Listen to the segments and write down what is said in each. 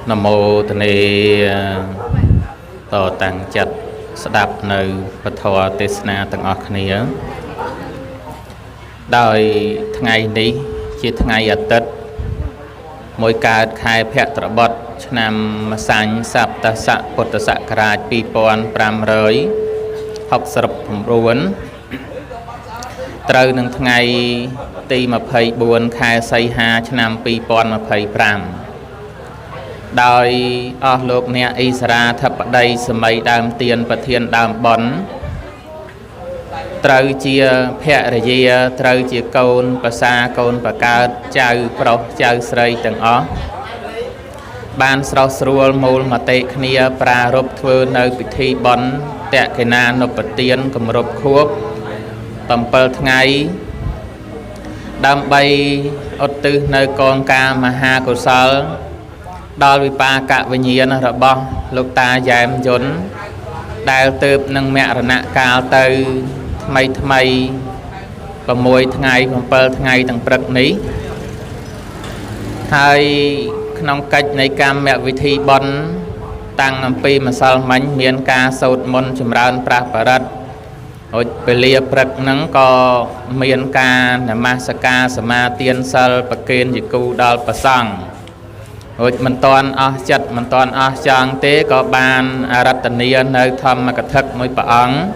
Nam mô Tây Ni Tho Tăng Chật Đạp Nơi Phật Thọ Tê Na Tăng Ốc Nia Đòi ngày ní chỉ ngày ở Tết mỗi ca khai phép trở bọt năm sanh sạp ta sạ Phật sạ kraj pi pon pram rơi học sập ruốn trời nâng ngày tì mà phây buồn khai say ha năm pi pon mà phây pram đòi ở lục nè Isra thập đây sớm đam tiền và thiên đam bón trời chia phẹ rồi chia trời chia côn và xa côn và cao chào pro chào sray từng ó ban sau sruol mول mà tệ khnia pra rộp thưa nơi bị thi bón tệ cái na nộp tiền cầm rộp khuốc tầm bờ ngày đam bay ở từ nơi con ca mà ha cổ sal đòi bị ba cả với nhiên rồi bo lục ta giảm dồn đào từ nâng mẹ rồi nạ cao từ thay và mùi ngày và bờ ngày tầng bậc ní hai nông cách này cam mẹ vị thi bon tăng âm pi mà sao mánh miền ca sốt môn chùm raan praparat hồi về lia bậc nắng có miền ca namasaka sama tiên sal bậc kiên dị cu đal pasang hồi mình toàn chặt mình toàn chang tế có ban aratania nơi thầm mà thất mới bảng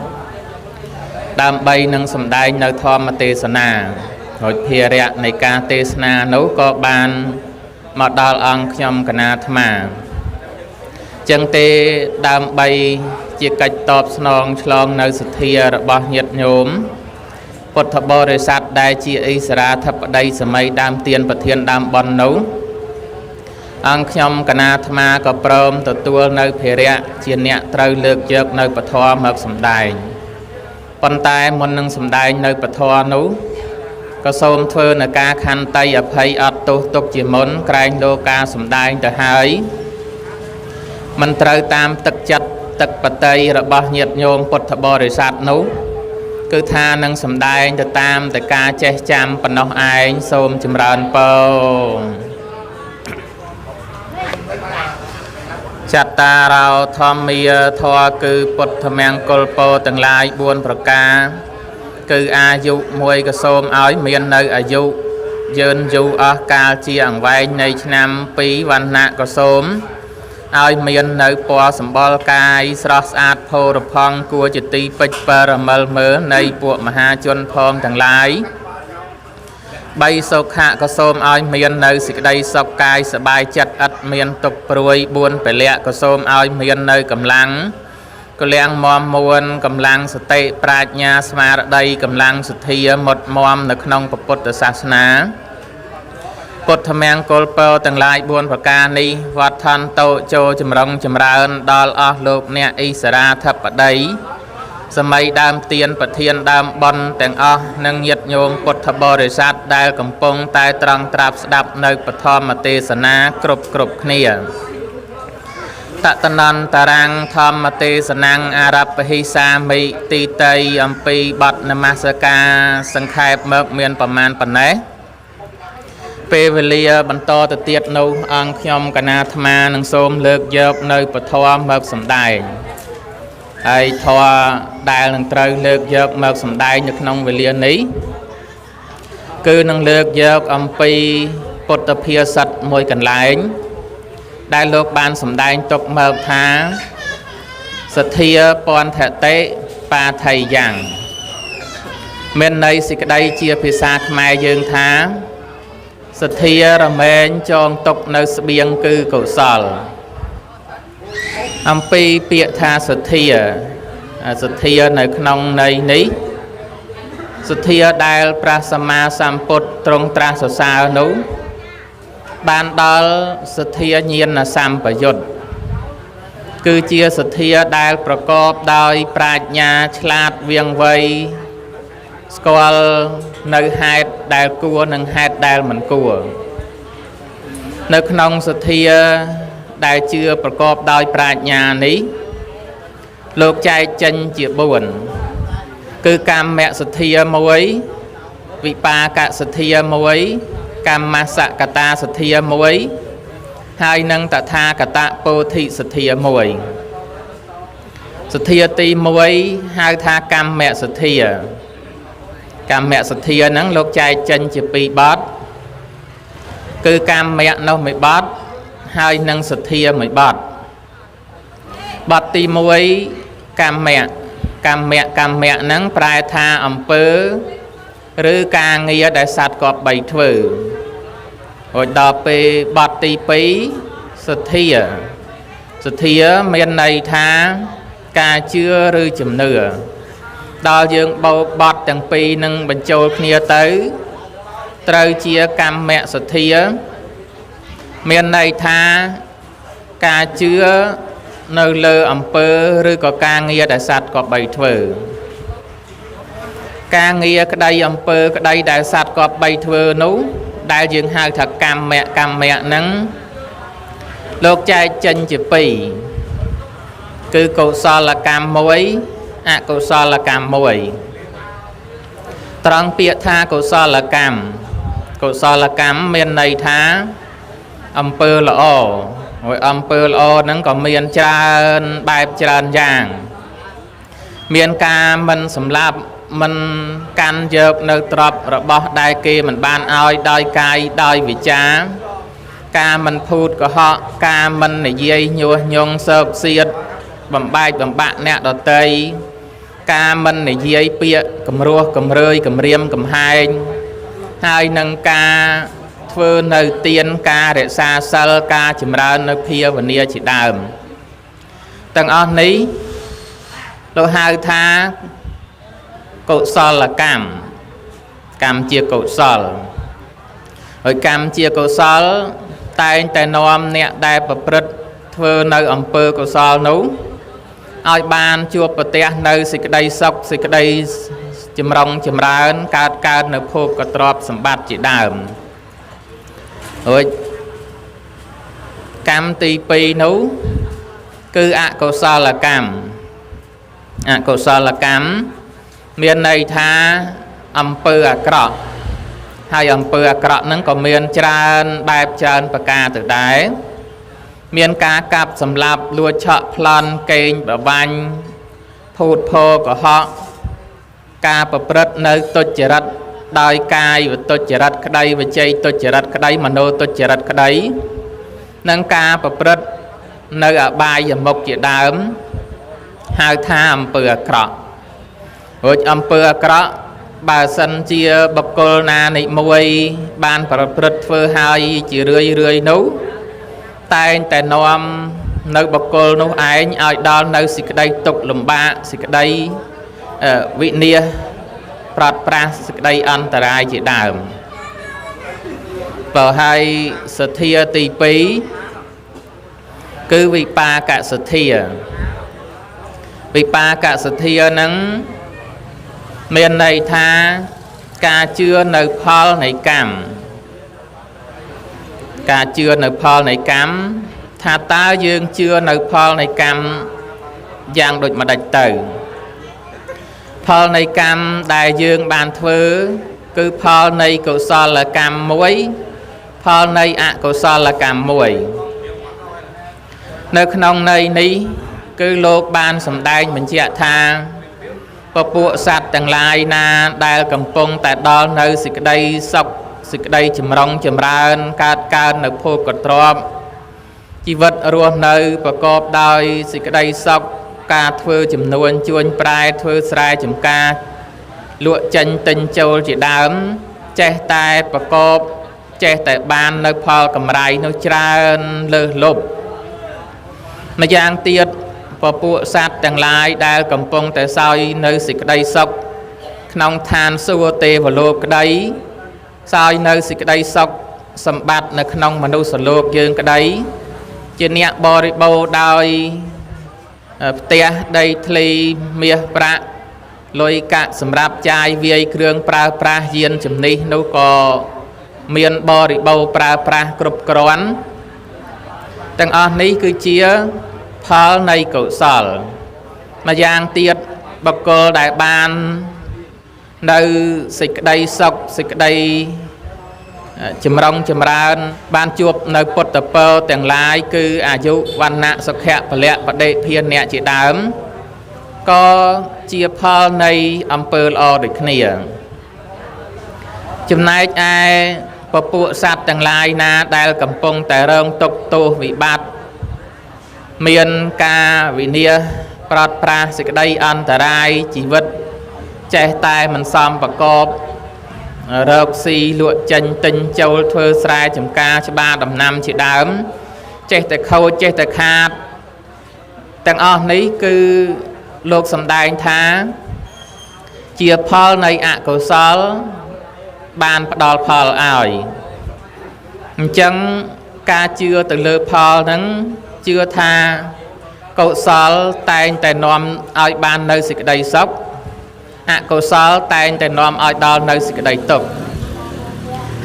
đam bay nâng sầm đai nơi thom mà tê sana hồi phía rẹ này ca tê sana nấu có ban mà đal ăn nhom cana thma chân tê đam bay chỉ cách tọp song chlong nơi sự thia bao nhiệt nhôm Phật thọ bồ đề sát đại chi Isra thập đây sớm đam tiền và thiên đam bon nấu ăn nhom cana thma có prom từ tua nơi phía rẹ chỉ nhẹ trâu lược chợt nơi Phật thọ mực sầm đai con tai môn nâng sầm đai nơi Phật thọ nấu có xôm thưa là ca khăn tay ở hay ở tu tục chỉ muốn cài lô ca sầm đai từ hai mình trời tam tật chặt tật bát tây rồi bao nhiệt nhôm Phật thọ bồ đề sát nấu cứ tha nâng sầm đai từ tam từ ca che chăm phần nóc ai xôm chìm ràn po chặt ta rào thom mía thoa cứ Phật thọ mang col po từng lai buôn bậc ca cứ a dụ mùi cái xôm áo miền nơi ở dụ dân dụ ở ca chi ẩn vai này năm pí văn nạ cái xôm áo miền nơi po sầm bol cai srot át phô rập phong cua chỉ ti bích per mờ mờ này buộc mà ha chuân phong thằng lái bay sọc hạ cái xôm áo miền nơi xịt đây sọc cai sờ bài chặt ắt miền tục ruồi buôn phải lẹ cái xôm áo miền nơi cầm lăng có lẽ mòm muôn cầm lăng sự tệ praj nha sma đây cầm lăng sự thi một mòm được nông Phật Sasana Phật tham mang col po từng lại buôn và ca ni vật thân tội cho chấm rong chấm raan đal ở lục nè Isra thập ở đây sớm đam tiền và thiên đam bon từng ở nâng nhiệt nhôm Phật thập bồ đề sát đại cầm pong tai trăng trap đạp nơi Phật thom mà tê sana cục nia tạ tân an tarang tham mà tê sanang Arab hisa mi ti tây ampi bát namasaka sang khai mực miền paman pané pevelia bắn to từ tiệt nâu ăn nhom cana thma nâng xôm lược dọc nơi Phật thọ mực sầm đài ai thọ đài nâng trời lược dọc mực sầm đài nhật nông velia ní cứ nâng lược dọc ampi Phật thia sat môi cẩn lái đại lục ban sầm đai tục mờ thá sật thia pon thẻ tế pa thầy giảng bên đây xịt đây chia phía xa mai dương thá sật thia rồi men chọn tục nơi biên cư cổ sal ampi bịa tha sật thia nơi nông này ní sật thia đại prasama samput trong tra sơ sa nấu ban đal sự thia nhiên là sam và dột cứ chia sự thia đạiประกอบ đôi praj nha chlat viêng vây squal nơi hai đại cua nâng hai đại mình cua nơi nông sự thia đại chưa ประกอบ đôi praj nha ní lục chạy chân chỉ buồn cứ cam mẹ sự thia muối vị pa cả sự thia muối cam ma sạ cà ta sật thia muối ហើយនឹងតថាគតពោធិសទ្ធាមួយសទ្ធាទី1ហៅថាកម្មសទ្ធាកម្មសទ្ធាហ្នឹងលោកចែកចេញជា2បទគឺកម្មនោះមួយបទហើយនឹងសទ្ធាមួយបទបទទី1កម្មហ្នឹងប្រែថាអំពើឬការងារដែលសត្វគប្បីធ្វើរួចដល់ពេលបទទី2សទ្ធាមានន័យថាការជឿឬជំនឿដល់យើងបោកបទទាំងពីរនឹងបញ្ចូលគ្នាទៅត្រូវជាកម្មសទ្ធាមានន័យថាការជឿនៅលើអំពើឬក៏ការងារដែលសត្វគប្បីធ្វើការងារក្តីអំពើក្តីដែលសត្វគប្បីធ្វើនោះដែលយើងហៅថាកម្មហ្នឹងលោកចែកចេញជា2គឺកុសលកម្មមួយអកុសលកម្មមួយត្រង់ពាក្យថាកុសលកម្មមានន័យថាអំពើល្អហើយអំពើល្អហ្នឹងក៏មានច្រើនបែបច្រើនយ៉ាងមានការមិនសម្លាប់មិនកាន់យកនៅទ្រព្យរបស់ដែលគេមិនបានឲ្យដោយកាយដោយវាចាការមិនភូតកុហកការមិននិយាយញុះញង់សើបសៀតបំបែកបំបាក់អ្នកដទៃការមិននិយាយពាក្យគំរោះគំរើយគំរាមកំហែងហើយនឹងការធ្វើនៅទានការរក្សាសិលការចម្រើននៅភាវនាជាដើមទាំងអស់នេះលោកហៅថាកុសលកម្មជាកុសលហើយកម្មជាកុសលតែងតែនាំអ្នកដែលប្រព្រឹត្តធ្វើនៅអំពើកុសលនោះឲ្យបានជួបប្រទះនៅសេចក្តីសុខសេចក្តីចម្រុងចម្រើនកើតនៅភពកទ្រព្យសម្បត្តិជាដើមរួចកម្មទី2នោះគឺអកុសលកម្មមានន័យថាអំពើអាក្រក់ហើយអំពើអាក្រក់ហ្នឹងក៏មានច្រើនបែបច្រើនប្រការទៅដែរមានការកាប់សម្លាប់លួចឆក់ប្លន់កេងប្រវាញ់ភូតភរកុហកការប្រព្រឹត្តនៅទុច្ចរិតដោយកាយវទុច្ចរិតក្តីវិច័យទុច្ចរិតក្តីមโนទុច្ចរិតក្តីនិងការប្រព្រឹត្តនៅអបាយមុខជាដើមហៅថាអំពើអាក្រក់រួចអំពើអាក្រក់បើសិនជាបុគ្គលណានិមួយបានប្រព្រឹត្តធ្វើហើយជារឿយនោះតែងតែនាំនៅបុគ្គលនោះឯងឲ្យដល់នៅសេចក្តីទុក្ខលំបាកសេចក្តីវិនាសប្រត់ប្រាស់សេចក្តីអន្តរាយជាដើមបើហើយសទ្ធាទី2គឺវិបាកសទ្ធាហ្នឹងមានន័យថាការជឿនៅផលនៃកម្មថាតើយើងជឿនៅផលនៃកម្មយ៉ាងដូចម្ដេចទៅផលនៃកម្មដែលយើងបានធ្វើគឺផលនៃកុសលកម្មមួយផលនៃអកុសលកម្មមួយនៅក្នុងន័យនេះគឺលោកបានសម្ដែងបញ្ជាក់ថាពពួកសត្វទាំងឡាយណាដែលកំពុងតែដល់នៅសេចក្តីសុខសេចក្តីចម្រុងចម្រើនកើតនៅភពកទ្រព្យជីវិតរស់នៅប្រកបដោយសេចក្តីសុខការធ្វើចំនួនជួញប្រែធ្វើស្រែចម្ការលក់ចេញទិញចូលជាដើមចេះតែប្រកបចេះតែបាននៅផលកម្រៃនោះច្រើនលើសលប់ម្យ៉ាងទៀតពពួកសត្វទាំងឡាយដែលកំពុងតែសោយនៅសេចក្តីសុខក្នុងឋានសួគ៌ទេវលោកក្តីសោយនៅសេចក្តីសុខសម្បត្តិនៅក្នុងមនុស្សលោកយើងក្តីជាអ្នកបរិបូរដោយផ្ទះដីធ្លីមាសប្រាក់លុយកាក់សម្រាប់ចាយវាយគ្រឿងប្រើប្រាស់យានជំនិះនោះក៏មានបរិបូរប្រើប្រាស់គ្រប់គ្រាន់ទាំងអស់នេះគឺជាផលនៃកុសលម្យ៉ាងទៀតបុគ្គលដែលបាននៅសេចក្តីសុខសេចក្តី ចម្រុងចម្រើនបានជួបនៅពុទ្ធពរទាំងឡាយគឺអាយុវណ្ណៈសុខៈពលៈបដិភានៈជាដើមក៏ជាផលនៃអំពើល្អដូចគ្នាចំណែកឯពពួកសត្វទាំងឡាយណាដែលកំពុងតែរងទុក្ខទោសវិបត្តិមានការវិនាសប្រត់ប្រាសសេចក្តីអន្តរាយជីវិតចេះតែមិនសមប្រកបរកស៊ីលក់ចេញទិញចូលធ្វើស្រែចម្ការច្បារដំណាំជាដើមចេះតែខូចចេះតែខាតទាំងអស់នេះគឺលោកសម្ដែងថាជាផលនៃអកុសលបានផ្ដល់ផលឲ្យអញ្ចឹងការជឿទៅលើផលហ្នឹងជឿថាកុសលតែងតែនាំឲ្យបាននៅសេចក្តីសុខអកុសលតែងតែនាំឲ្យដល់នៅសេចក្តីទុក្ខ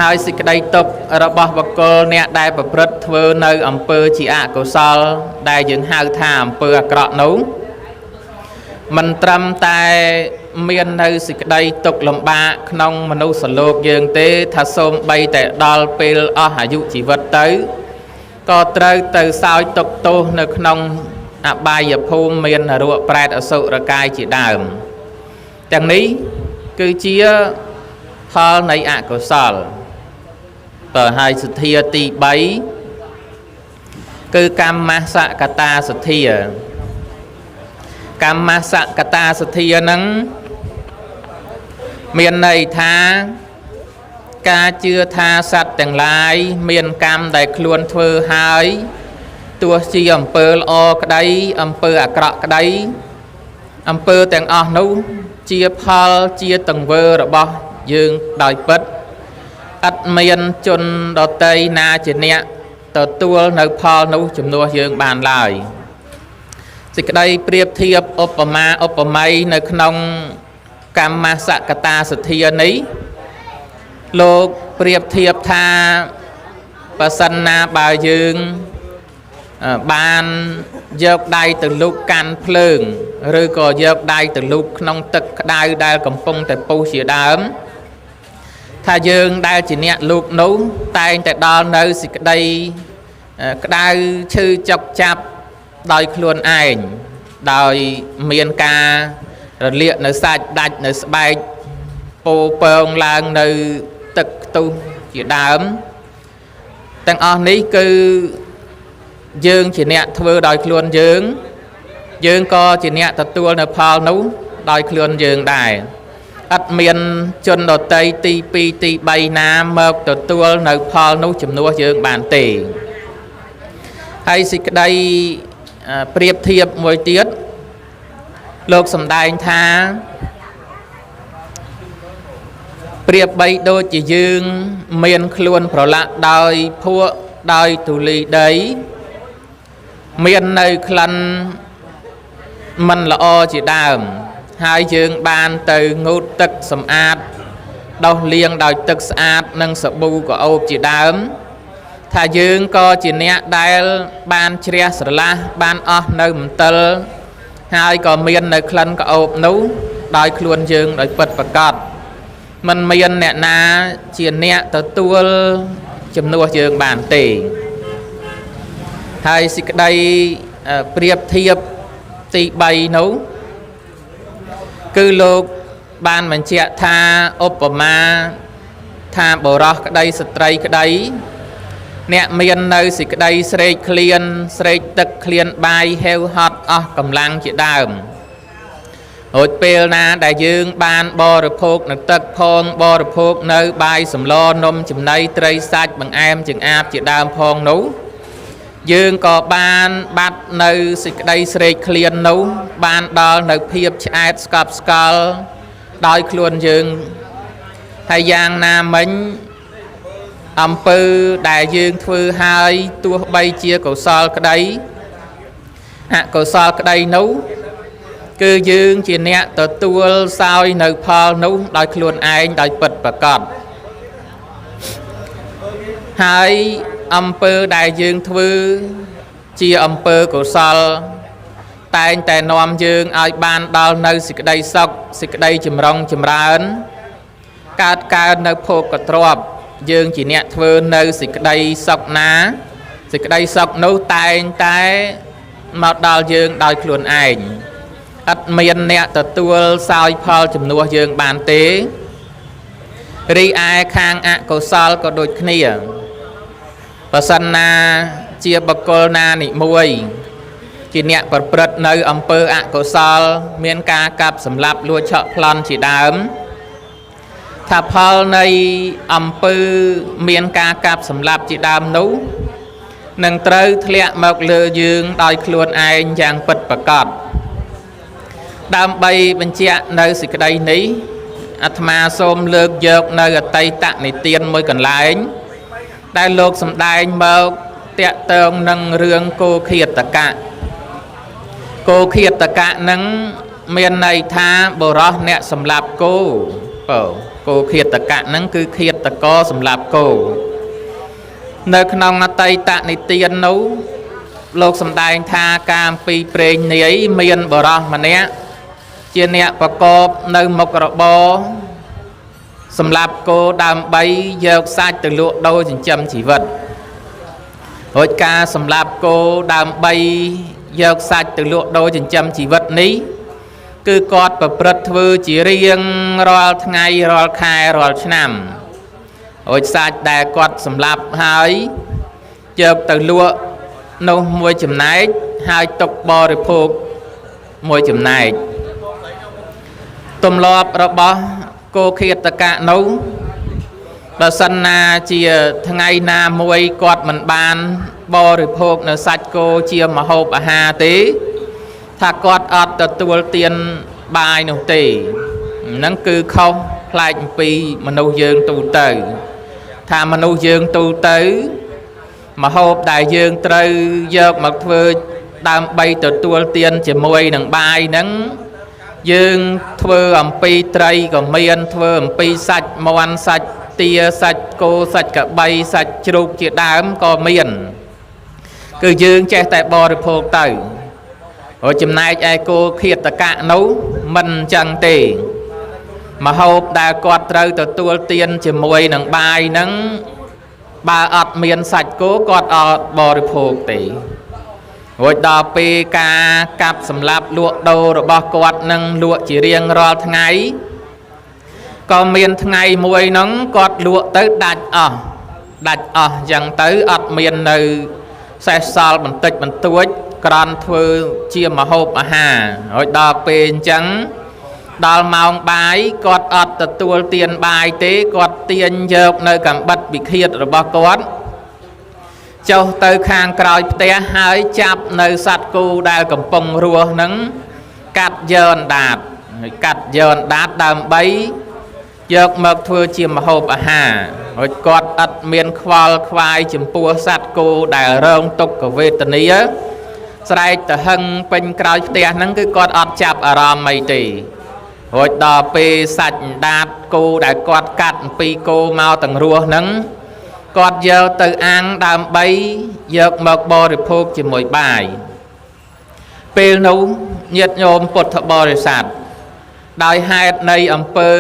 ហើយសេចក្តីទុក្ខរបស់បុគ្គលអ្នកដែលប្រព្រឹត្តធ្វើនៅអំពើជាអកុសលដែលយើងហៅថាអំពើអាក្រក់នោះមិនត្រឹមតែមាននៅសេចក្តីទុក្ខលំបាកក្នុងមនុស្សលោកយើងទេថាសូម្បីតែដល់ពេលអស់អាយុជីវិតទៅក៏ត្រូវទៅសោយទុក្ខទោសនៅក្នុងអបាយភូមិមាននរកប្រែតអសុរកាយជាដើមទាំងនេះគឺជាផលនៃអកុសលបើហើយសទ្ធាទី3គឺកម្មសកតាសទ្ធាកម្មសកតាសទ្ធានឹងមានន័យថាការជឿថាសត្វទាំងឡាយមានកម្មដែលខ្លួនធ្វើហើយទោះជាអំពើល្អក្តីអំពើអាក្រក់ក្តីអំពើទាំងអស់នោះជាផលជាទង្វើរបស់យើងដោយពិតអត់មានជនដតីណាជាអ្នកទទួលនៅផលនោះជំនួសយើងបានឡើយសេចក្តីប្រៀបធៀបឧបមាឧបមានៅក្នុងកម្មសកតាសទ្ធានេះលោកប្រៀបធៀបថាបើសិនណាបើយើងបានយកដៃទៅលូកកាន់ភ្លើងឬក៏យកដៃទៅលូកក្នុងទឹកក្តៅដែលកំពុងតែពុះជាដើមថាយើងដែលជាអ្នកលូកនោះតែងតែដល់នៅសេចក្តីក្តៅឈឺចុកចាប់ដោយខ្លួនឯងដោយមានការរលាកនៅសាច់ដាច់នៅស្បែកពោពងឡើងនៅទឹកខ្ទុះជាដើមទាំងអស់នេះគឺយើងជាអ្នកធ្វើដោយខ្លួនយើងក៏ជាអ្នកទទួលនៅផលនោះដោយខ្លួនយើងដែរអត់មានជនដតីទី2ទី3ណាមកទទួលនៅផលនោះជំនួសយើងបានទេហើយសេចក្តីប្រៀបធៀបមួយទៀតលោកសម្ដែងថាប្រៀបបីដូចជាយើងមានខ្លួនប្រឡាក់ដោយភក់ដោយទូលីដីមាននៅក្លិនមិនល្អជាដើមហើយយើងបានទៅងូតទឹកសម្អាតដោះលាងដោយទឹកស្អាតនិងសាប៊ូក្អូបជាដើមថាយើងក៏ជាអ្នកដែលបានជ្រះស្រឡះបានអស់នៅមន្ទិលហើយក៏មាននៅក្លិនក្អូបនោះដោយខ្លួនយើងដោយពិតប្រាកដមិនមានអ្នកណាជាអ្នកទទួលជំនួសយើងបានទេហើយសេចក្តីប្រៀបធៀបទី3នោះគឺលោកបានបញ្ជាក់ថាឧបមាថាបុរសក្តីស្ត្រីក្តីអ្នកមាននៅសេចក្តីស្រេកឃ្លានស្រេកទឹកឃ្លានបាយហេវហត់អស់កម្លាំងជាដើមរួចពេលណាដែលយើងបានបរិភោគនៅទឹកផងបរិភោគនៅបាយសម្លនំចំណីត្រីសាច់បង្អែមចង្អាបជាដើមផងនោះយើងក៏បានបាត់នៅសេចក្តីស្រេកឃ្លាននោះបានដល់នៅភាពឆ្អែតស្កប់ស្កល់ដោយខ្លួនយើងហើយយ៉ាងណាមិញអំពើដែលយើងធ្វើហើយទោះបីជាកុសលក្តីអកុសលក្តីនោះគឺយើងជាអ្នកទទួលសោយនៅផលនោះដោយខ្លួនឯងដោយពិតប្រាកដហើយអំពើដែលយើងធ្វើជាអំពើកុសលតែងតែនាំយើងឲ្យបានដល់នៅសេចក្តីសុខសេចក្តីចម្រុងចម្រើនកើតនៅភោគទ្រព្យ យើងជាអ្នកធ្វើនៅសេចក្តីសុខណាសេចក្តីសុខនោះតែងតែមកដល់យើងដោយខ្លួនឯងអត់មានអ្នកទទួលសោយផលជំនួសយើងបានទេរីឯខាងអកុសលក៏ដូចគ្នាបើសិនណាជាបុគ្គលណានិមួយជាអ្នកប្រព្រឹត្តនៅអំពើអកុសលមានការកាប់សម្លាប់លួចឆក់ប្លន់ជាដើមថាផលនៃអំពើមានការកាប់សម្លាប់ជាដើមនោះនឹងត្រូវធ្លាក់មកលើយើងដោយខ្លួនឯងយ៉ាងពិតប្រាកដដើម្បីបញ្ជាក់នៅសេចក្តីនេះអាត្មាសូមលើកយកនៅអតីតនិទានមួយកន្លែងដែលលោកសម្ដែងមកតាក់ទងនឹងរឿងគោឃាតកៈគោឃាតកៈនឹងមានន័យថាបុរសអ្នកសម្លាប់គោគោឃាតកៈនឹងគឺឃាតករសម្លាប់គោនៅក្នុងអតីតនិទាននោះលោកសម្ដែងថាការអំពីព្រេងនាយមានបុរសម្នាក់ជាអ្នកប្រកបនៅមុខរបរសម្រាប់គោដើម្បីយកសាច់ទៅលក់ដូរចិញ្ចឹមជីវិតរួចការសម្រាប់គោដើម្បីយកសាច់ទៅលក់ដូរចិញ្ចឹមជីវិតនេះគឺគាត់ប្រព្រឹត្តធ្វើជារៀងរាល់ថ្ងៃរាល់ខែរាល់ឆ្នាំរួចសាច់ដែលគាត់សម្លាប់ហើយយកទៅលក់នោះមួយចំណែកហើយទុកបរិភោគមួយចំណែកទម្លាប់របស់គោឃាតកៈនោះបើសិនណាជាថ្ងៃណាមួយគាត់មិនបានបរិភោគនៅសាច់គោជាម្ហូបអាហារទេថាគាត់អត់ទទួលទានបាយនោះទេហ្នឹងគឺខុសប្លែកអំពីមនុស្សយើងទូទៅថាមនុស្សយើងទូទៅម្ហូបដែលយើងត្រូវយកមកធ្វើដើម្បីទទួលទានជាមួយនឹងបាយហ្នឹងយើងធ្វើអំពីត្រីក៏មានធ្វើអំពីសាច់មាន់សាច់ទាសាច់គោសាច់កបីសាច់ជ្រូកជាដើមក៏មានគឺយើងចេះតែបរិភោគទៅហើយចំណែកឯគោឃាតកៈនោះមិនអញ្ចឹងទេម្ហូបដែលគាត់ត្រូវទទួលទានជាមួយនឹងបាយហ្នឹងបើអត់មានសាច់គោគាត់អត់បរិភោគទេរួចដល់ពេលការកាប់សម្លាប់លក់ដូររបស់គាត់នឹងលក់ជារៀងរាល់ថ្ងៃក៏មានថ្ងៃមួយហ្នឹងគាត់លក់ទៅដាច់អស់អញ្ចឹងទៅអត់មាននៅសេសសល់បន្តិចបន្តួចក្រាន់ធ្វើជាម្ហូបអាហាររួចដល់ពេលអញ្ចឹងដល់ម៉ោងបាយគាត់អត់ទទួលទានបាយទេគាត់ទាញយកនៅកាំបិតវិឃាតរបស់គាត់ចុះទៅខាងក្រោយផ្ទះហើយចាប់នៅសត្វគោដែលកំពុងរស់ហ្នឹងកាត់យកអណ្ដាតដើម្បីយកមកធ្វើជាម្ហូបអាហាររួចគាត់អត់មានខ្វល់ខ្វាយចំពោះសត្វគោដែលរងទុក្ខវេទនាស្រែកទៅហឹងពេញក្រោយផ្ទះហ្នឹងគឺគាត់អត់ចាប់អារម្មណ៍អីទេរួចដល់ពេលសាច់អណ្ដាតគោដែលគាត់កាត់អំពីគោមកទាំងរស់ហ្នឹងគាត់យកទៅអាំងដើម្បីយកមកបរិភោគជាមួយបាយពេលនោះញាតិញោមពុទ្ធបរិស័ទដោយហេតុនៃអំពើ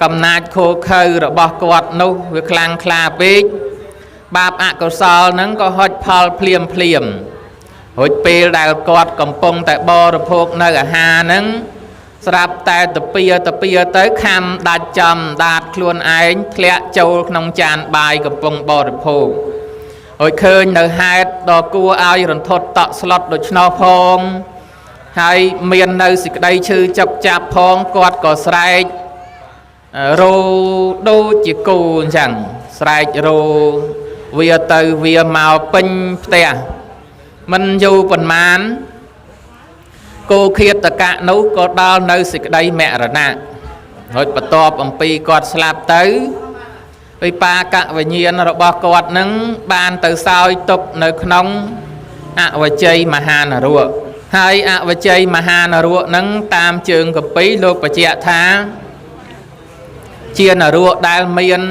កំណាចខូខើរបស់គាត់នោះវាខ្លាំងក្លាពេកបាបអកុសលហ្នឹងក៏ហុចផលភ្លាមរួចពេលដែលគាត់កំពុងតែបរិភោគនៅអាហារហ្នឹងស្រាប់តែតពៀទៅខំដាច់ចំដាតខ្លួនឯងធ្លាក់ចូលក្នុងចានបាយកំពុងបរិភោគហើយឃើញនៅហេតុដ៏គួរឲ្យរន្ធត់តក់ស្លុតដូច្នោះផងហើយមាននៅសេចក្តីឈឺចុកចាប់ផងគាត់ក៏ស្រែករោដូចជាគោអញ្ចឹងស្រែករោវាទៅវាមកពេញផ្ទះមិនយូរប៉ុន្មានគោឃាតកៈនោះក៏ដល់នៅសេចក្តីមរណៈហើយបន្ទាប់អំពីគាត់ស្លាប់ទៅវិបាកវិញ្ញាណរបស់គាត់នឹងបានទៅសោយទុកនៅក្នុងអវជ័យមហានរកហើយអវជ័យមហានរកនឹងតាមជើងកពីលោកបញ្ជាក់ថាជានរកដែលមាន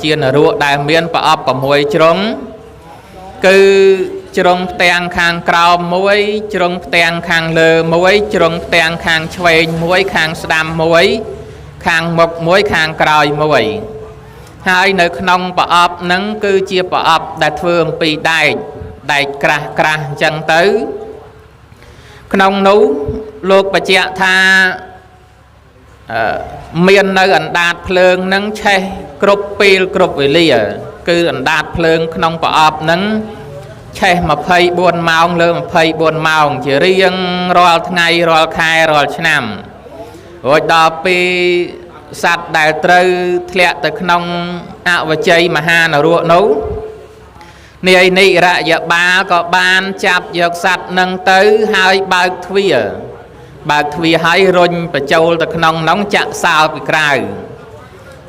ជានរកដែលមានប្រអប់6ជ្រុងគឺជ្រុងផ្ទាំងខាងក្រោមមួយជ្រុងផ្ទាំងខាងលើមួយជ្រុងផ្ទាំងខាងឆ្វេងមួយខាងស្ដាំមួយ ខាងមុខមួយខាងក្រោយមួយហើយនៅក្នុងប្រអប់ហ្នឹងគឺជាប្រអប់ដែលធ្វើអំពីដែកក្រាស់ក្រាស់អញ្ចឹងទៅក្នុងនោះលោកបញ្ជាក់ថាមាននៅអណ្ដាតភ្លើងហ្នឹងឆេះគ្រប់ពេលគ្រប់វេលាគឺអណ្ដាតភ្លើងក្នុងប្រអប់ហ្នឹងឆេះ24ម៉ោងលើ24ម៉ោងជារៀងរាល់ថ្ងៃរាល់ខែរាល់ឆ្នាំរួចដល់ពេលសត្វដែលត្រូវធ្លាក់ទៅក្នុងអវជ័យមហានរកនោះនាយនិរយបាលក៏បានចាប់យកសត្វនឹងទៅហើយបើកទ្វារហើយរុញបញ្ចូលទៅក្នុងនោះចាក់សោពីក្រៅ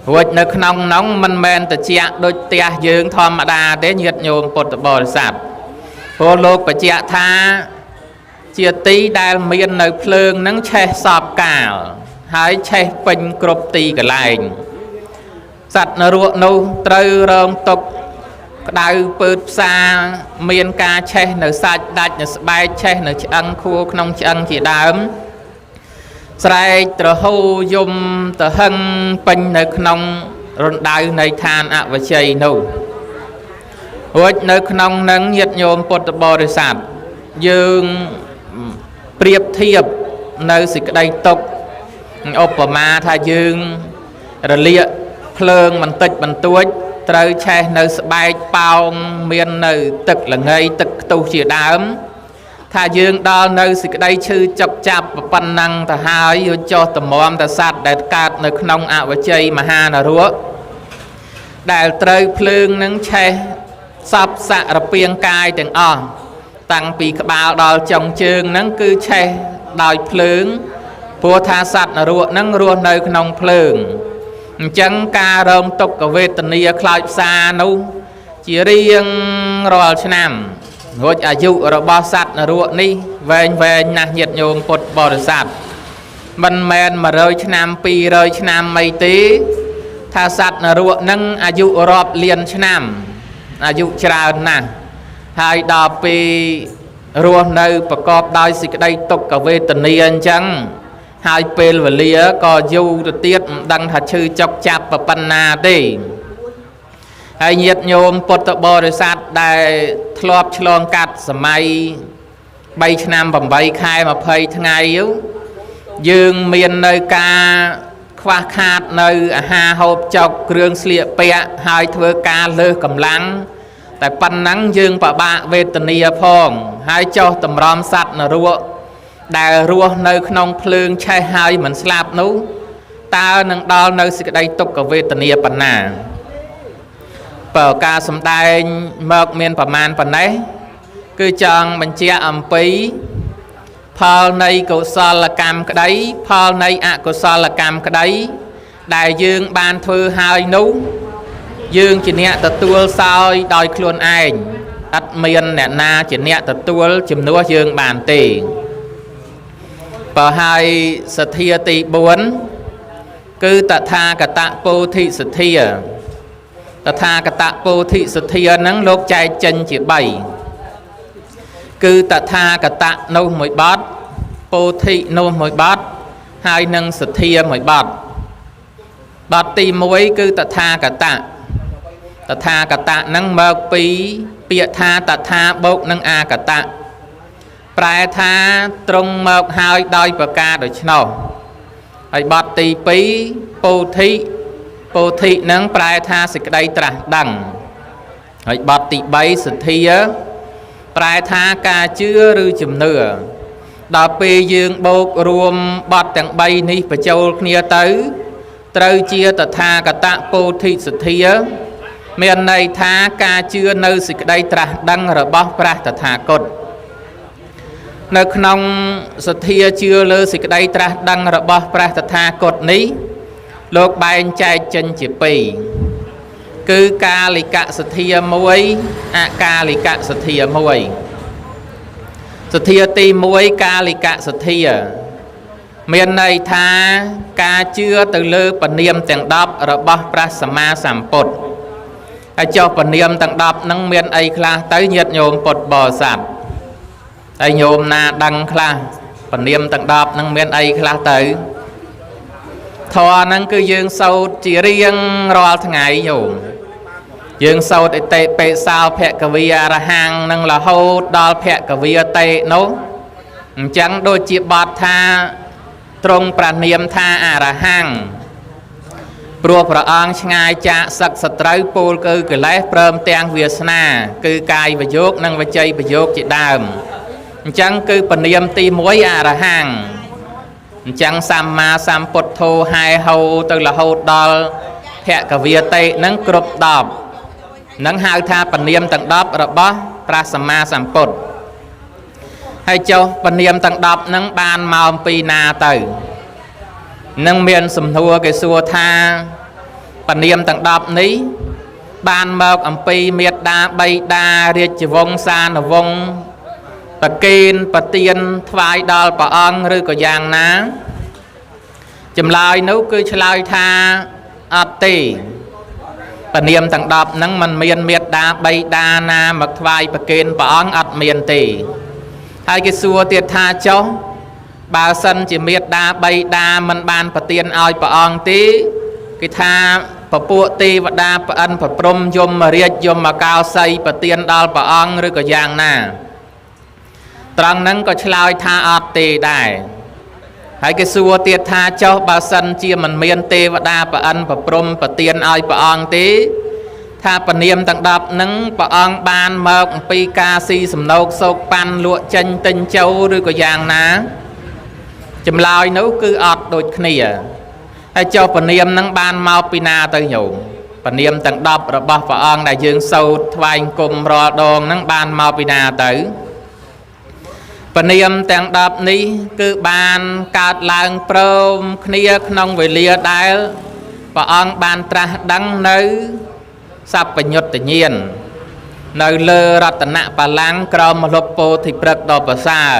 រួចនៅក្នុងនោះមិនមែនត្រជាក់ដូចផ្ទះយើងធម្មតាទេញាតិញោមពុទ្ធបរិស័ទព្រោះលោកបញ្ជាក់ថាជាទីដែលមាននៅភ្លើងនឹងឆេះសពកាលហើយឆេះពេញគ្រប់ទីកន្លែងសត្វនរកនោះត្រូវរងទុក្ខក្តៅពើតផ្សាមានការឆេះនៅសាច់ដាច់នៅស្បែកឆេះនៅឆ្អឹងខួរក្នុងឆ្អឹងជាដើមស្រែកទ្រហូយំទៅហឹងពេញនៅក្នុងរណ្ដៅនៃឋានអវជ័យនោះរួចនៅក្នុងនឹងញាតិញោមពុទ្ធបរិស័ទយើងប្រៀបធៀបនៅសេចក្តីទុក្ខឧបមាថាយើងរលាកភ្លើងបន្តិចបន្តួចត្រូវឆេះនៅស្បែកប៉ោងមាននៅទឹកល្ងីទឹកខ្ទុះជាដើមថាយើងដល់នៅសេចក្តីឈឺចុកចាប់ប៉ុណ្ណឹងទៅហើយយកចុះតម្រាំតែសត្វដែលកើតនៅក្នុងអវជ័យមហានរកដែលត្រូវភ្លើងនឹងឆេះសពសរពាងកាយទាំងអស់តាំងពីក្បាលដល់ចុងជើងហ្នឹងគឺឆេះដោយភ្លើងព្រោះថាសត្វនរកហ្នឹងរស់នៅក្នុងភ្លើងអញ្ចឹងការរងទុក្ខវេទនាខ្លោចផ្សានោះជារៀងរាល់ឆ្នាំរួចអាយុរបស់សត្វនរកនេះវែងណាស់ញាតិញោមពុទ្ធបរិស័ទមិនមែន100ឆ្នាំ200ឆ្នាំអីទេថាសត្វនរកនឹងអាយុរាប់លានឆ្នាំអាយុច្រើនណាស់ហើយដល់ពេលរស់នៅប្រកបដោយសេចក្តីទុក្ខវេទនាអញ្ចឹងហើយពេលវេលាក៏យូរទៅទៀតមិនដឹងថាឈឺចុកចាប់ប៉ុណ្ណាទេហើយញាតិញោមពុទ្ធបរិស័ទដែលធ្លាប់ឆ្លងកាត់សម័យ3ឆ្នាំ8ខែ20ថ្ងៃយើងមាននៅការខ្វះខាតនៅអាហារហូបចុកគ្រឿងស្លៀកពាក់ហើយធ្វើការលើសកម្លាំងតែប៉ុណ្ណឹងយើងពិបាកវេទនាផងហើយចុះតម្រាំសត្វនរកដែលរស់នៅក្នុងភ្លើងឆេះហើយមិនស្លាប់នោះតើនឹងដល់នៅសេចក្តីទុក្ខវេទនាប៉ុណ្ណាបើការសំដែងមកមានប្រមាណប៉ុណ្ណេះគឺចង់បញ្ជាក់អំពីផលនៃកុសលកម្មក្តីផលនៃអកុសលកម្មក្តីដែលយើងបានធ្វើហើយនោះយើងជាអ្នកទទួលសោយដោយខ្លួនឯងអត់មានអ្នកណាជាអ្នកទទួលជំនួសយើងបានទេបើហើយសទ្ធាទី4គឺតថាគតពោធិសទ្ធាតថាគតពោធិសទ្ធាហ្នឹងលោកចែកចេញជា3គឺតថាគតនោះមួយបទពោធិនោះមួយបទហើយនឹងសទ្ធាមួយបទបទទី1គឺតថាគតហ្នឹងមកពីពាក្យថាតថាបូកនឹងអាកតៈប្រែថាទ្រង់មកហើយដោយប្រការដូច្នោះហើយបទទី2ពោធិនឹងប្រែថាសេចក្តីត្រាស់ដឹងហើយបទទី3សទ្ធាប្រែថាការជឿឬជំនឿដល់ពេលយើងបូករួមបទទាំង3នេះបញ្ចូលគ្នាទៅត្រូវជាតថាគតពោធិសទ្ធាមានន័យថាការជឿនៅសេចក្តីត្រាស់ដឹងរបស់ព្រះតថាគតនៅក្នុងសទ្ធាជឿលើសេចក្តីត្រាស់ដឹងរបស់ព្រះតថាគតនេះលោកបែងចែកចេញជា2គឺកាលិកសទ្ធា1អកាលិកសទ្ធា1សទ្ធាទី1កាលិកសទ្ធាមានន័យថាការជឿទៅលើពនាមទាំង10របស់ព្រះសម្មាសម្ពុទ្ធហើយចុះពនាមទាំង10ហ្នឹងមានអីខ្លះទៅញាតិញោមពុទ្ធបរិស័ទហើយញោមណាដឹងខ្លះពនាមទាំង10ហ្នឹងមានអីខ្លះទៅ ធម៌ហ្នឹងគឺយើងសូត្រជារៀងរាល់ថ្ងៃញោមយើងសូត្រអតិបេសោភគវីអរហង្គនឹងរហូតដល់ភគវីតេនោះអញ្ចឹងដូចជាបទថាទ្រង់ប្រនាមថាអរហង្គព្រោះព្រះអង្គឆ្ងាយចាកសឹកសត្រូវពោលគឺកិលេសព្រមទាំងវាសនាគឺកាយប្រយោគនិងវចីប្រយោគជាដើមអញ្ចឹងគឺប្រនាមទី1អរហង្គអញ្ចឹងសម្មាសម្ពុទ្ធោហែហៅទៅរហូតដល់ភគវីតេនឹងគ្រប់10នឹងហៅថាប្រនាមទាំង10របស់ព្រះសម្មាសម្ពុទ្ធហើយចុះប្រនាមទាំង10នឹងបានមកអំពីណាទៅនឹងមានសំណួរគេសួរថាប្រនាមទាំង10នេះបានមកអំពីមេត្តាបៃតារាជវង្សានុវង្សប្រកេនប្រទានថ្វាយដល់ព្រះអង្គឬក៏យ៉ាងណាចម្លើយនោះគឺឆ្លើយថាអត់ទេប្រនាមទាំង10ហ្នឹងมันមានមេត្តាបៃតាណាមកថ្វាយប្រកេនព្រះអង្គអត់មានទេហើយគេសួរទៀតថាចុះបើសិនជាមេត្តាបៃតាមិនបានប្រទានឲ្យព្រះអង្គទេគេថាពពួកទេវតាប្អិនប្រព្រំយមរាជយមកោសីប្រទានដល់ព្រះអង្គឬក៏យ៉ាងណាត្រង់ហ្នឹងក៏ឆ្លើយថាអត់ទេដែរហើយគេសួរទៀតថាចុះបើសិនជាមិនមានទេវតាប្អិនប្រព្រំប្រទានឲ្យព្រះអង្គទេថាពនាមទាំង10ហ្នឹងព្រះអង្គបានមកអំពីការស៊ីសំណោកសោកប៉ាន់លក់ចេញទិញចូលឬក៏យ៉ាងណាចម្លើយនោះគឺអត់ដូចគ្នាហើយចុះពនាមហ្នឹងបានមកពីណាទៅញោមពនាមទាំង10របស់ព្រះអង្គដែលយើងសូត្រថ្វាយគុំរាល់ដងហ្នឹងបានមកពីណាទៅពនាមទាំង10នេះគឺបានកើតឡើងព្រមគ្នាក្នុងវេលាដែលព្រះអង្គបានត្រាស់ដឹងនៅសัพញ្ញុត្តញ្ញាណនៅលើរតនបល្ល័ង្កក្រមលុបពោធិព្រឹកដ៏ប្រសើរ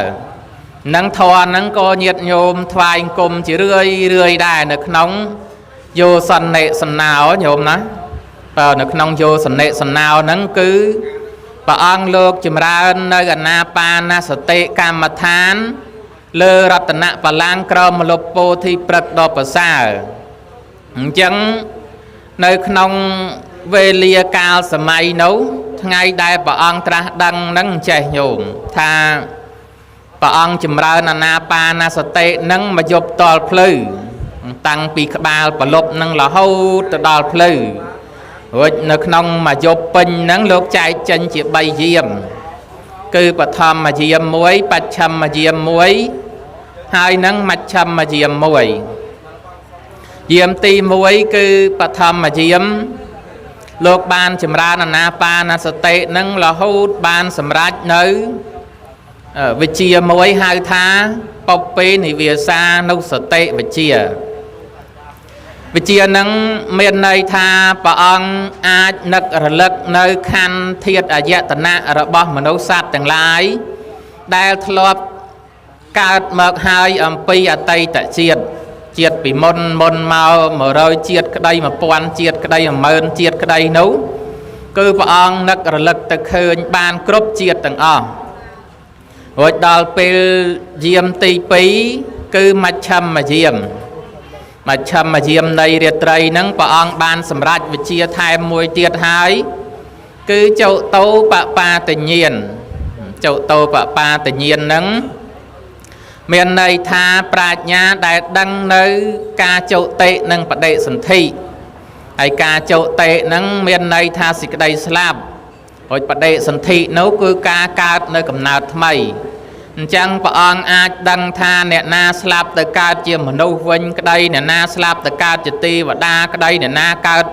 នឹងធម៌ហ្នឹងក៏ញាតិញោមថ្វាយគុំជារឿយដែរនៅក្នុងយោសន្និសណោញោមណាបើនៅក្នុងយោសន្និសណោហ្នឹងគឺព្រះអង្គលោកចម្រើននៅអាណាបាណសតិកម្មដ្ឋានលើរតនបល្ល័ង្កក្រមលុបពោធិព្រឹកដ៏ប្រសើរអញ្ចឹងនៅក្នុងវេលាកាលសម័យនោះថ្ងៃដែលព្រះអង្គត្រាស់ដឹងនឹងចេះញោមថាព្រះអង្គចម្រើនអាណាបាណសតិនឹងមកយប់តលភ្លឺតាំងពីក្បាលប្រលប់នឹងរហូតទៅដល់ភ្លឺរួចនៅក្នុងមួយយប់ពេញហ្នឹងលោកចែកចេញជា3យាមគឺបឋមយាម1បច្ឆិមយាម1ហើយនឹងមជ្ឈិមយាម1យាមទី1គឺបឋមយាមលោកបានចម្រើនអាណាបាណសតិនឹងរហូតបានសម្រេចនៅវិជ្ជាមួយហៅថាបុព្ពេនិវាសានុសតិវិជ្ជាវិជ្ជានឹងមានន័យថាព្រះអង្គអាចនឹករលឹកនៅខណ្ឌធាតុអាយតនៈរបស់មនុស្សសត្វទាំងឡាយដែលធ្លាប់កើតមកហើយអំពីអតីតជាតិពីមុនមក100ជាតិក្តី1000ជាតិក្តី10000ជាតិក្តីនោះគឺព្រះអង្គនឹករលឹកទៅឃើញបានគ្រប់ជាតិទាំងអស់រួចដល់ពេលយាមទី2គឺមជ្ឈិមយាមមជ្ឈិមយាមនៃរាត្រីហ្នឹងព្រះអង្គបានសម្រេចវិជ្ជាថែមមួយទៀតហើយគឺចុតោបបាតញ្ញាណចុតោបបាតញ្ញាណហ្នឹងមានន័យថាប្រាជ្ញាដែលដឹងនៅការចុតិនិងបដិសន្ធិហើយការចុតិហ្នឹងមានន័យថាសេចក្តីស្លាប់រួចបដិសន្ធិនោះគឺការកើតនៅកំណើតថ្មីអញ្ចឹងព្រះអង្គអាចដឹងថាអ្នកណាស្លាប់ទៅកើតជាមនុស្សវិញក្តីអ្នកណាស្លាប់ទៅកើតជាទេវតាក្តីអ្នកណាកើត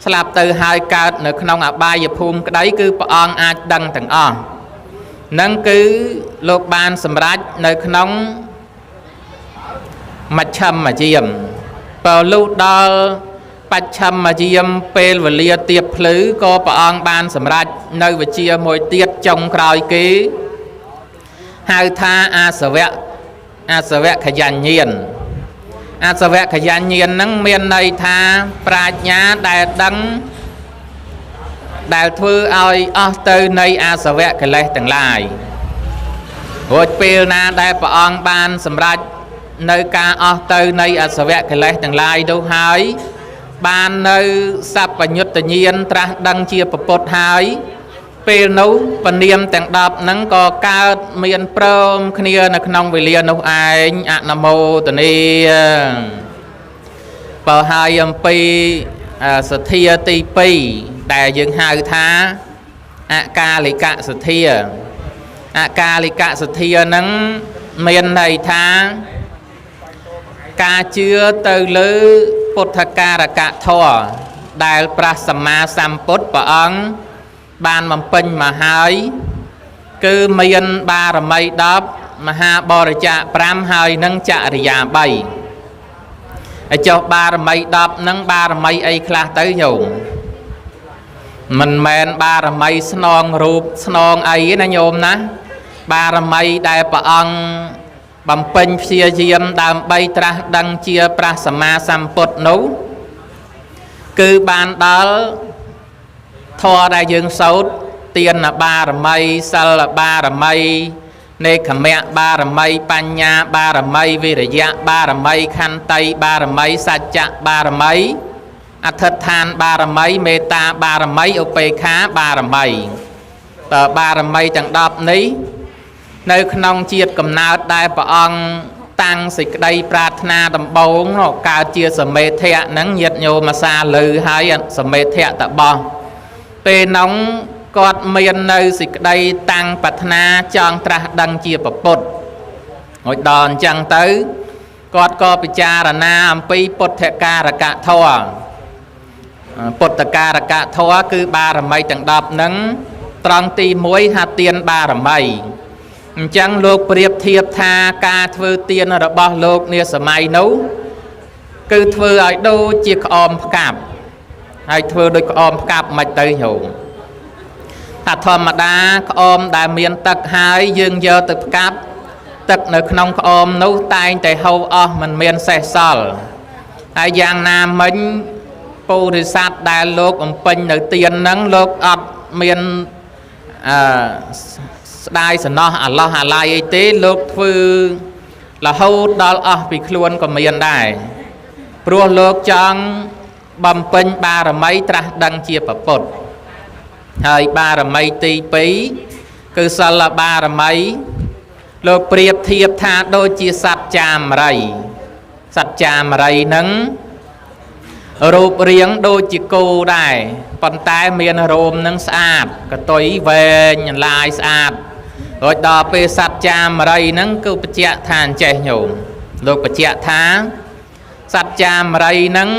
ស្លាប់ទៅហើយកើតនៅក្នុងអបាយភូមិក្តីគឺព្រះអង្គអាចដឹងទាំងអស់នឹងគឺលោកបានសម្រេចនៅក្នុងមជ្ឈិមយាមបើលុះដល់បច្ឆិមយាមពេលវេលាទៀបភ្លឺក៏ព្រះអង្គបានសម្រេចនៅវិជ្ជាមួយទៀតចុងក្រោយគេហៅថាអាសវៈខយញ្ញាណអាសវៈខយញ្ញាណហ្នឹងមានន័យថាប្រាជ្ញាដែលដឹងដែលធ្វើឲ្យអស់ទៅនៃអាសវៈកិលេសទាំងឡាយរួចពេលណាដែលព្រះអង្គបានសម្រេច នៅការអស់ទៅនៃអសវៈកិលេសទាំងឡាយនោះហើយបាននៅសัพពញុត្តញាណត្រាស់ដឹងជាពុទ្ធហើយពេលនោះពនាមទាំង10ហ្នឹងក៏កើតមានព្រមគ្នានៅក្នុងវេលានោះឯងអនុមោទនាបើហើយអំពីសទ្ធាទី2ដែលយើងហៅថាអកាលិកសទ្ធាអកាលិកសទ្ធាហ្នឹងមានន័យថាការជឿទៅលើពុទ្ធការកធម៌ដែលព្រះសម្មាសម្ពុទ្ធព្រះអង្គបានបំពេញមកហើយគឺមានបារមី10មហាបរិច្ចាគ5ហើយនឹងចរិយា3ហើយចុះបារមី10ហ្នឹងបារមីអីខ្លះទៅញោមមិនមែនបារមីស្នងរូបស្នងអីទេណាញោមណាបារមីដែលព្រះអង្គបំពេញព្យាយាមដើម្បីត្រាស់ដឹងជាព្រះសម្មាសម្ពុទ្ធនោះគឺបានដល់ធម៌ដែលយើងសូត្រទានបារមីសិលបារមីនេក្ខមៈបារមីបញ្ញាបារមីវិរិយៈបារមីខន្តីបារមីសច្ចៈបារមីអធិដ្ឋានបារមីមេត្តាបារមីឧបេក្ខាបារមីតើបារមីទាំង10នេះនៅក្នុងជាតិកំណើតដែលព្រះអង្គតាំងសេចក្តីប្រាថ្នាដំបូងកើតជាសមេធៈហ្នឹងញាតិញោមអាសាលឺហើយសមេធៈតបោះពេលនោះគាត់មាននៅសេចក្តីតាំងប្រាថ្នាចង់ត្រាស់ដឹងជាពុទ្ធហើយដល់អញ្ចឹងទៅគាត់ក៏ពិចារណាអំពីពុទ្ធការកធម៌ពុទ្ធការកធម៌គឺបារមីទាំង10ហ្នឹងត្រង់ទី1ថាទានបារមីអញ្ចឹងលោកប្រៀបធៀបថាការធ្វើទានរបស់លោកនាសម័យនោះគឺធ្វើឲ្យដូចជាក្អមផ្កាប់ហើយធ្វើដូចក្អមផ្កាប់មិនទៅញោមថាធម្មតាក្អមដែលមានទឹកហើយយើងយកទៅផ្កាប់ទឹកនៅក្នុងក្អមនោះតែងតែហូរអស់មិនមានសេសសល់ហើយយ៉ាងណាមិញពុរិស័ទដែលលោកបំពេញនៅទានហ្នឹងលោកអត់មានស្ដាយសំណោះអាឡោះអាឡាយអីទេលោកធ្វើរហូតដល់អស់ពីខ្លួនក៏មានដែរព្រោះលោកចង់បំពេញបារមីត្រាស់ដឹងជាពុទ្ធហើយបារមីទី2គឺសិលបារមីលោកប្រៀបធៀបថាដូចជាសត្វចាមរៃសត្វចាមរៃហ្នឹងរូបរាងដូចជាគោដែរប៉ុន្តែមានរោមនឹងស្អាតកតុយវែងឡាយស្អាតរួចដល់ពេលសត្វចាមរៃហ្នឹងគឺបញ្ជាក់ថាអញ្ចេះញោមលោកបញ្ជាក់ថាសត្វចាមរៃហ្នឹង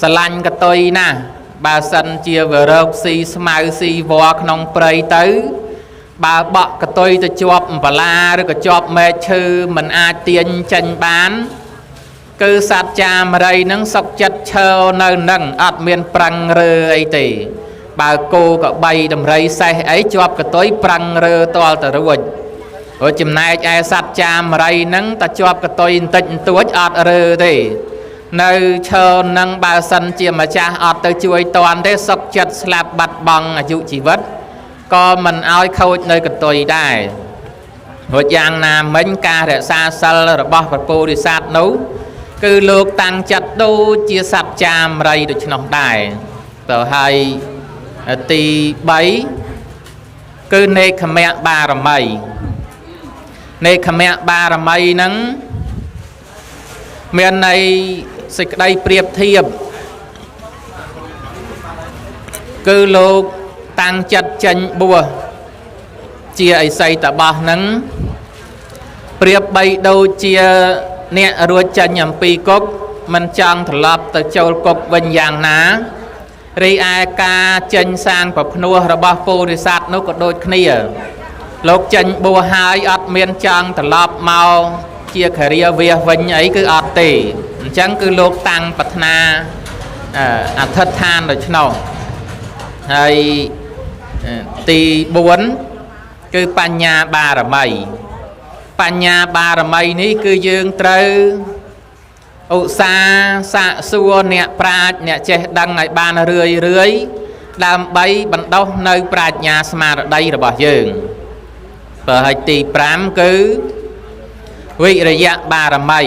ស្រឡាញ់កតុយណាស់បើសិនជាវារកស៊ីស្មៅស៊ីវល្លិក្នុងព្រៃទៅបើបក់កតុយទៅជាប់បលាឬក៏ជាប់មែកឈើមិនអាចទាញចេញបានគឺសត្វចាមរៃហ្នឹងសុកចិត្តឈើនៅនឹងអត់មានប្រឹងរើអីទេបើគោក៏បីដំរីសេះអីជាប់កតុយប្រឹងរើតលទៅរួចហើយចំណែកឯសត្វចាមរៃហ្នឹងតែជាប់កតុយបន្តិចបន្តួចអត់រើទេនៅឈើនឹងបើសិនជាម្ចាស់អត់ទៅជួយតន់ទេសុកចិត្តស្លាប់បាត់បង់អាយុជីវិតក៏មិនឲ្យខូចនៅកតុយដែររួចយ៉ាងណាមិញការរក្សាសិលរបស់ព្រះពោធិសត្វនោះគឺលោកតាំងចិត្តដូចជាសត្វចាមរៃដូច្នោះដែរទៅហើយទី3គឺនេក្ខមៈបារមីនេក្ខមៈបារមីហ្នឹងមានន័យសេចក្តីប្រៀបធៀបគឺលោកតាំងចិត្តចេញបួសជាឥសីតបោះហ្នឹងប្រៀបបីដូចជាអ្នករួចចេញអំពីគុកមិនចង់ត្រឡប់ទៅចូលគុកវិញយ៉ាងណារីឯការចេញសាងប្រភ្នោះរបស់ពោធិសត្វនោះក៏ដូចគ្នាលោកចេញបួសហើយអត់មានចង់ត្រឡប់មកជាគរិយាវាសវិញអីគឺអត់ទេអញ្ចឹងគឺលោកតាំងប្រាថ្នាអធិដ្ឋានដូច្នោះហើយទី4គឺបញ្ញាបារមីបញ្ញាបារមីនេះគឺយើងត្រូវឧស្សាហ៍សាកសួរអ្នកប្រាជ្ញអ្នកចេះដឹងឲ្យបានរឿយដើម្បីបណ្ដុះនៅប្រាជ្ញាស្មារតីរបស់យើងបើហើយទី5គឺ វិរិយៈបារមី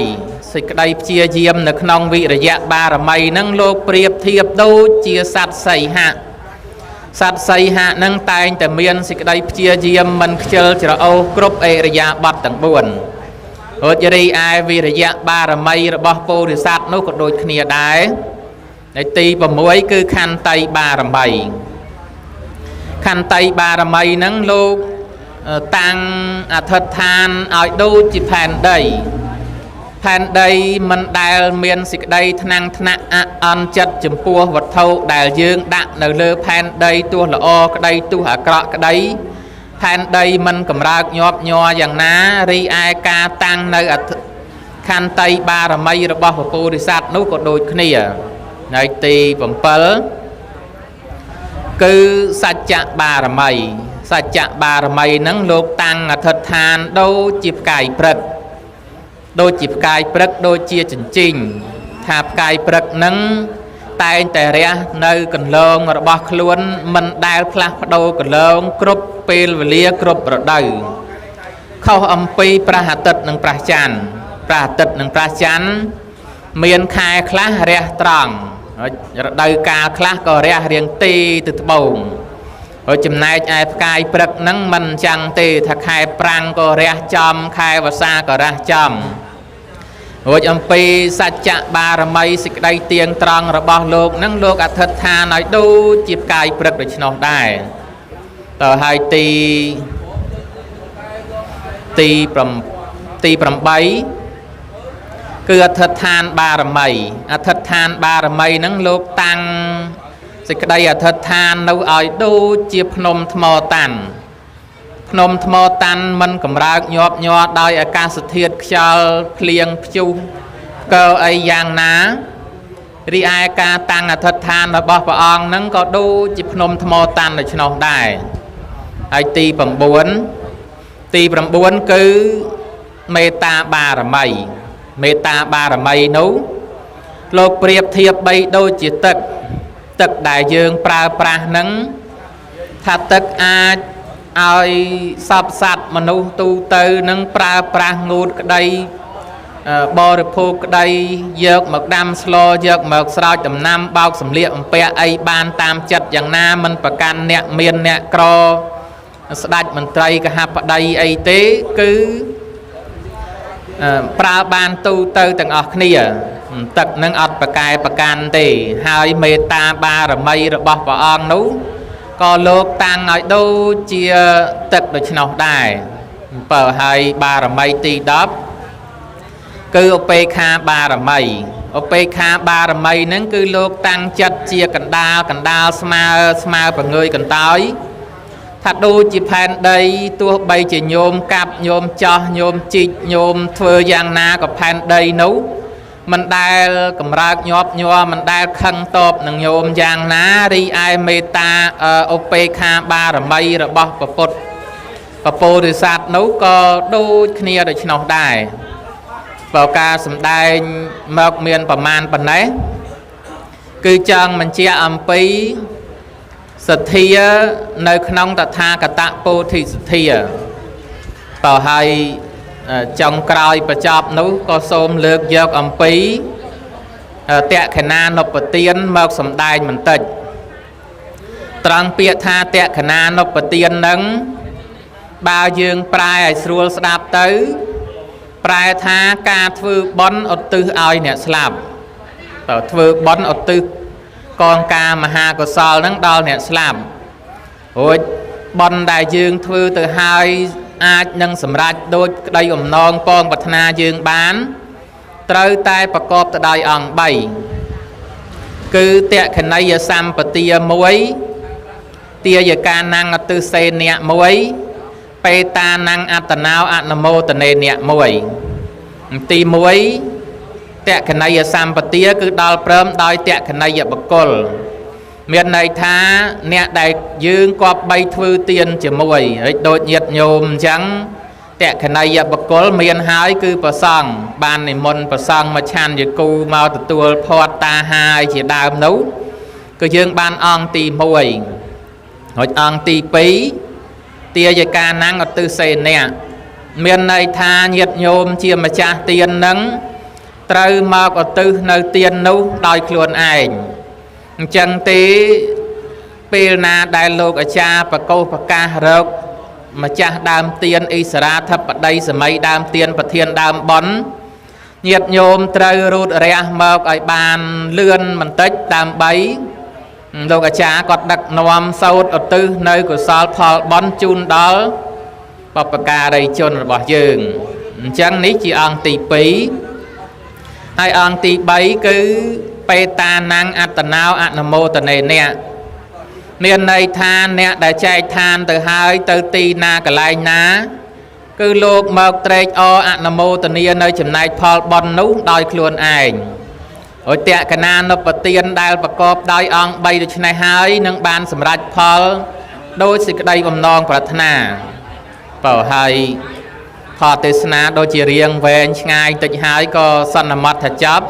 សេចក្តីព្យាយាមនៅក្នុងវិរិយៈបារមីនឹងលោកប្រៀបធៀបដូចជាសត្វសីហៈសត្វសីហៈនឹងតែងតែមានសេចក្តីព្យាយាមមិនខ្ជិលច្រអូសគ្រប់អិរិយាបថទាំង4រួចរីឯវិរិយៈបារមីរបស់ពោធិសត្វនោះក៏ដូចគ្នាដែរในទី6គឺខន្តីបារមីខន្តីបារមីនឹងលោកតាំងអធិដ្ឋានឲ្យដូចជាផែនដីមិនដែលមានសេចក្តីថ្នាំងថ្នាក់អន់ចិត្តចំពោះវត្ថុដែលយើងដាក់នៅលើផែនដីទោះល្អក្តីទោះអាក្រក់ក្តីផែនដីមិនកម្រើកញាប់ញ័រយ៉ាងណារីឯការតាំងនៅខន្តីបារមីរបស់ព្រះពោធិសត្វនោះក៏ដូចគ្នានៅទី7គឺសច្ចៈបារមីសច្ចៈបារមីនឹងលោកតាំងអធិដ្ឋានដូចជាផ្កាយព្រឹកដូចជាផ្កាយព្រឹកដូចជាចិញ្ចៀងថាផ្កាយព្រឹកនឹងតែងតែរះនៅកន្លងរបស់ខ្លួនមិនដែលផ្លាស់ប្ដូរកន្លងគ្រប់ពេលវេលាគ្រប់រដូវខុសអំពីព្រះអាទិត្យនិងព្រះច័ន្ទព្រះអាទិត្យនិងព្រះច័ន្ទមានខែខ្លះរះត្រង់រដូវកាលខ្លះក៏រះរៀងទីទៅត្បូងហើយចំណែកឯផ្កាយព្រឹកហ្នឹងមិនអញ្ចឹងទេថាខែប្រាំងក៏រះចំខែវស្សាក៏រះចំរួចអំពីសច្ចៈបារមីសេចក្តីទៀងត្រង់របស់លោកហ្នឹងលោកអធិដ្ឋានឲ្យដូចជាផ្កាយព្រឹកដូច្នោះដែរតើហើយទី8គឺអធិដ្ឋានបារមីអធិដ្ឋានបារមីហ្នឹងលោកតាំងសេចក្តីអធិដ្ឋាននៅឲ្យដូចជាភ្នំថ្មតាន់ភ្នំថ្មតាន់មិនកម្រើកញាប់ញ័រដោយអាកាសធាតុខ្យល់ភ្លៀងព្យុះកើអីយ៉ាងណារីឯការតាំងអធិដ្ឋានរបស់ព្រះអង្គហ្នឹងក៏ដូចជាភ្នំថ្មតាន់ដូច្នោះដែរហើយទី9គឺមេត្តាបារមីមេត្តាបារមីនោះលោកប្រៀបធៀបបីដូចជាទឹកដែលយើងប្រើប្រាស់នឹងថាទឹកអាចឲ្យសពសត្វមនុស្សទូទៅនឹងប្រើប្រាស់ងូតក្តីបរិភោគក្តីយកមកដាំស្លយកមកស្រោចដំណាំបោកសម្លៀកបំពាក់អីបានតាមចិត្តយ៉ាងណាមិនប្រកាន់អ្នកមានអ្នកក្រស្ដេចមន្ត្រីកហបតីអីទេគឺប្រើបានទូទៅទាំងអស់គ្នាទឹកនឹងអត់ប្រកែប្រកាន់ទេហើយមេត្តាបារមីរបស់ព្រះអង្គនោះក៏លោកតាំងឲ្យដូចជាទឹកដូច្នោះដែរបើហើយបារមីទី10គឺឧបេក្ខាបារមីឧបេក្ខាបារមីហ្នឹងគឺលោកតាំងចិត្តជាកណ្ដាលស្មើប្រងើយកន្តើយថាដូចជាផែនដីទោះបីជាញោមកាប់ញោមចោះញោមជីកញោមធ្វើយ៉ាងណាក៏ផែនដីនោះមិនដែលកម្រើកញាប់ញ័រមិនដែលខឹងតបនឹងញោមយ៉ាងណារីឯមេត្តាឧបេក្ខាបារមីរបស់ព្រះពុទ្ធព្រះពោធិសត្វនោះក៏ដូចគ្នាដូច្នោះដែរបើការសម្ដែងមកមានប្រមាណប៉ុណ្ណេះគឺចង់បញ្ជាក់អំពីសទ្ធានៅក្នុងតថាគតពោធិសទ្ធាបើហើយចុងក្រោយបញ្ចប់នោះក៏សូមលើកយកអំពីតក្ខិណានុបទានមកសម្ដែងបន្តិចត្រង់ពាក្យថាតក្ខិណានុបទាននឹងបើយើងប្រែឲ្យស្រួលស្ដាប់ទៅប្រែថាការធ្វើបុណ្យឧទ្ទិសឲ្យអ្នកស្លាប់តើធ្វើបុណ្យឧទ្ទិសកងការមហាកុសលនឹងដល់អ្នកស្លាប់រួចបុណ្យដែលយើងធ្វើទៅហើយអាចនឹងសម្រេចដូចក្តីអំណងពងប្រាថ្នាយើងបានត្រូវតែប្រកបទៅដោយអង្គ3គឺតក្ខិណីយសម្បទា1ទាយកានੰអទិសេនៈ1បេតានੰអត្តណោអនុមោទនេនៈ1ទី1តក្ខិណីយសម្បទាគឺដល់ព្រមដោយតក្ខិណីយបុគ្គលមានន័យថាអ្នកដែលយើងគប្បីធ្វើទានជាមួយហើយដូចញាតិញោមអញ្ចឹងតក្ខិណីយបុគ្គលមានហើយគឺប្រសង់បាននិមន្តប្រសង់មកឆាន់យគូមកទទួលផាត់តាហាយជាដើមនោះគឺយើងបានអង្គទី1រួចអង្គទី2ទាយកានੰអទិសេនៈ miền này tha nhiệt nhôm chia mà cha tiền nắng trâu mà có tư nơi tiền nấu đòi khuôn ảnh chẳng tí bê na đại lục ở cha và câu và ca rốc mà cha đam tiền Isra thập ở đây sẽ mấy đam tiền và thiên đam bón nhiệt nhôm trâu rút ra mà ở bàn lươn mình tích đam bấy lục ở cha có đặc nòm sâu ở tư nơi của sao phò bón chun đó và ca đây chôn là bỏ dừng chẳng ní chỉ ăn tỷ phí hai ăn tỷ bấy cứ bê ta năng át tà nào át nà mô tà nè nè miền này than nè đã chạy than từ hai từ tì na cả lại ná cứ lục mọc trạch o át nà mô tà nè nơi chùm này phò bòn nú đòi khuôn ảnh ở tẹ cả na nộp bà tiên đài bà cọp đòi ăn bay được chân này hai nâng bàn sầm rạch phò đôi xịt đây bầm non bà thana bảo hai thọ tê sna đôi chỉ riêng về ngay tịch hai có sân là mặt thật chấp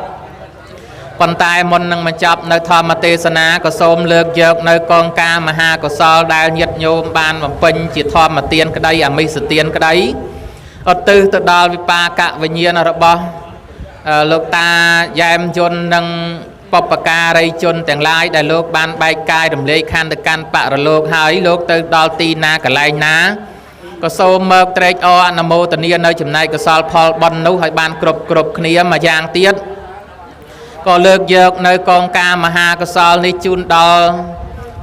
còn tai môn nâng mà chấp nơi thọ mà tê sna có xôm lược dược nơi con ca mà ha có sao đai nhiệt nhôm ban và pin chỉ thọ mà tiên cái đây à mi sự tiên cái đấy ở tư từ đó với ba cạ với nhiên là bao lục ta giam chôn nâng bọc ca đây chôn tiền lai đại lục ban bay cai đầm lê khan được can bạ rồi lục hai lục từ đó tì na cả lai ná có số mơ trách o nà mô tà nia nơi chùm này có sao phò bòn nấu hay ban cục cục khía mà giang tiết có lược dược nơi con ca mà ha có sao ní chun đo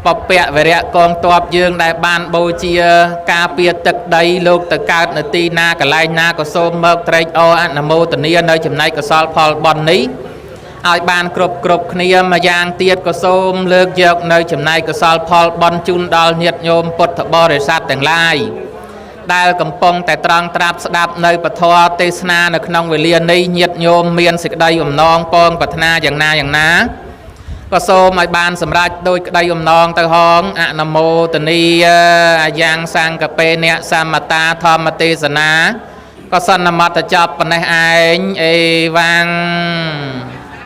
bọc bẹ về rẹ con tọp dương đại ban bô chia ca bia tực đầy lục tực cao nà tì na cả lai na có số mơ trách o nà mô tà nia nơi chùm này có sao phò bòn ní ai ban cục cục khía mà giang tiết có số lược dược nơi chùm này có sao phò bòn chun đo nhiệt nhôm bột thọ bò để sát tầng lai đại cầm pong tại trăng trap đạp nơi bờ thoa tê sna ở trong về liền này nhiệt nhôm miền sực đây non pong bờ naอย่างná có số mai ban sầm ra đôi đây non từ hong nam mô tây ni giang sang cà phê nè samata thom tê sna có sanh nam mặt chập này anh vang